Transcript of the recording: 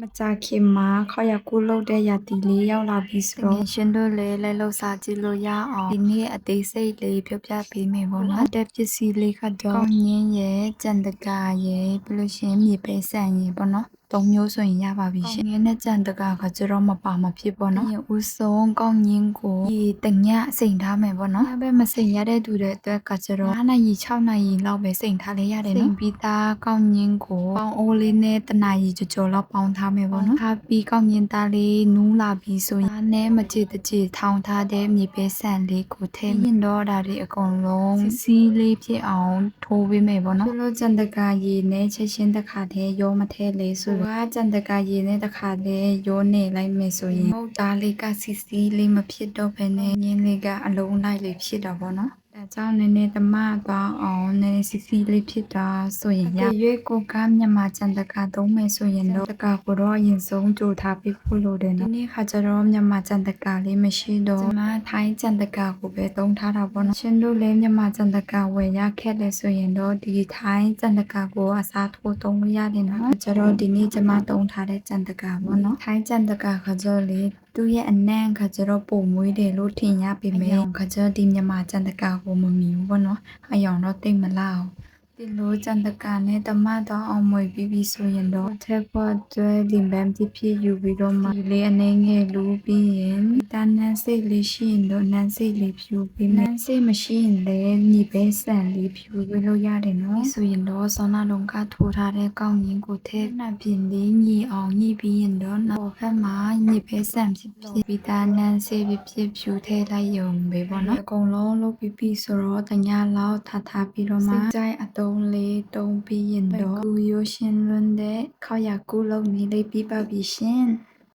မကြခင်မှာခေါရကုလုပ်တဲ့ရာတီလေးရောက်လာပြီဆိုတော့ရှင်တို့လည်းလဲလှုပ်စားကြည့်လို့ရအောင်ဒီနေ့အသေးစိတ်လေးပြောပြပေးမယ်ပေါ့နော်တဲ့ပစ္စည်းလေးကတော့ကောင်းငင်းရဲ့ကြံတကာရဲ့ပြီးလို့ရှင်မြေပဲဆန်ရဲ့ပေါ့နော်3မျိုးဆိုရင်ရပါပြီရှင်ငင်းနဲ့ကြံတကာကကျတော့မပါမဖြစ်ပေါ့နော်ဦးဆုံးကောင်းငင်းကိုဒီတညစိန်ထားမယ်ပေါ့နော်ဘယ်မစိန်ရတဲ့သူတွေအတွက်ကကျတော့5နာရီ6နာရီလောက်ပဲစိန်ထားလဲရတယ်နော်စိန်ပြီးသားကောင်းငင်းကိုပေါင်းအိုးလေးနဲ့တနာရီကြော်လောက်ပေါင်းထားမယ်ပေါ့နော်ထားပြီးကောင်းငင်းသားလေးနူးလာပြီးဆိုရင်နဲ့မကြည်တကြည်ထောင်းထားတဲ့မြေပဲဆန်လေးကိုထည့်ရင်တော့ဒါတွေအကုန်လုံးစီးလေးဖြစ်အောင်ထိုးပေးမယ်ပေါ့နော်လို့ကြံတကာရေနဲ့ချက်ချင်းတစ်ခါတည်းရောမထဲလေဆိုတော့ကြံတကာရေနဲ့တစ်ခါတည်းရောနေလိုက်မယ်ဆိုရင်မဟုတ်သားလေးကစီလေးမဖြစ်တော့ဘဲနဲ့ငင်းလေးကအလုံးလိုက်လေးဖြစ်တာပေါ့နော်ဒါကြောင့်နည်းနည်းတမသွားအောင်နည်းနည်းစီလေးဖြစ်တာဆိုရင်ရရွေးကိုကမြန်မာကြံတကာသုံးမယ်ဆိုရင်တော့တကာကိုတော့အရင်ဆုံးကြိုထားပြီးဖို့လိုတယ်နော်ဒီနေ့ခါကျတော့မြန်မာကြံတကာလေးမရှိတော့ကျွန်မထိုင်းကြံတကာကိုပဲသုံးထားတာပေါ့နော်ရှင်တို့လည်းမြန်မာကြံတကာဝယ်ရခဲ့တယ်ဆိုရင်တော့ဒီထိုင်းကြံတကာကိုအစားထိုးသုံးလို့ရတယ်နော်ကျတော့ဒီနေ့ကျွန်မသုံးထားတဲ့ကြံတကာပေါ့နော်ထိုင်းကြံတကာခါကျတော့လေသူ့ရဲ့အနံ့ခါကျတော့ပုံမွေးတယ်လို့ထင်ရပေမဲ့ခါကျတော့ဒီမြန်မာကြံတကာကိုမမီဘူးပေါ့နော်အယောင်တော့တိတ်မလောက်ဒီလိုကြံတကာနဲ့တမတော့အောင်မွေပြီးဆိုရင်တော့ထက်ဖို့ကျွဲဒီဘမ်တိဖြစ်ယူပြီးတော့မှဒီလေးအနေငယ်လူပြီးရင်တန်းနှန်းစိတ်လေးရှိရင်တော့နှန်းစိတ်လေးဖြူပြီးနှန်းစိတ်မရှိရင်လည်းညီပဲဆန်လေးဖြူပြီးလို့ရတယ်နော်ဆိုရင်တော့ဆောင်းနာလုံးကထိုးထားတဲ့ကောင်းရင်ကိုထည့်နှံပြင်းလေးညီအောင်ညီပြီးရင်တော့နောက်ဖက်မှာညီပဲဆန်ဖြစ်ပြီးသားနှန်းစိတ်ဖြစ်ဖြူထည့်လိုက်ရုံပဲပေါ့နော်အကုန်လုံးလုပ်ပြီးဆိုတော့တညာလောက်ထားပြီးတော့မှစိတ်ကြိုက်အတုံးလေးတုံးပြီးရင်တော့ကူရိုးရှင်းလွန်းတဲ့ခေါရကူလုံးနေလေးပြီးပါပြီရှင်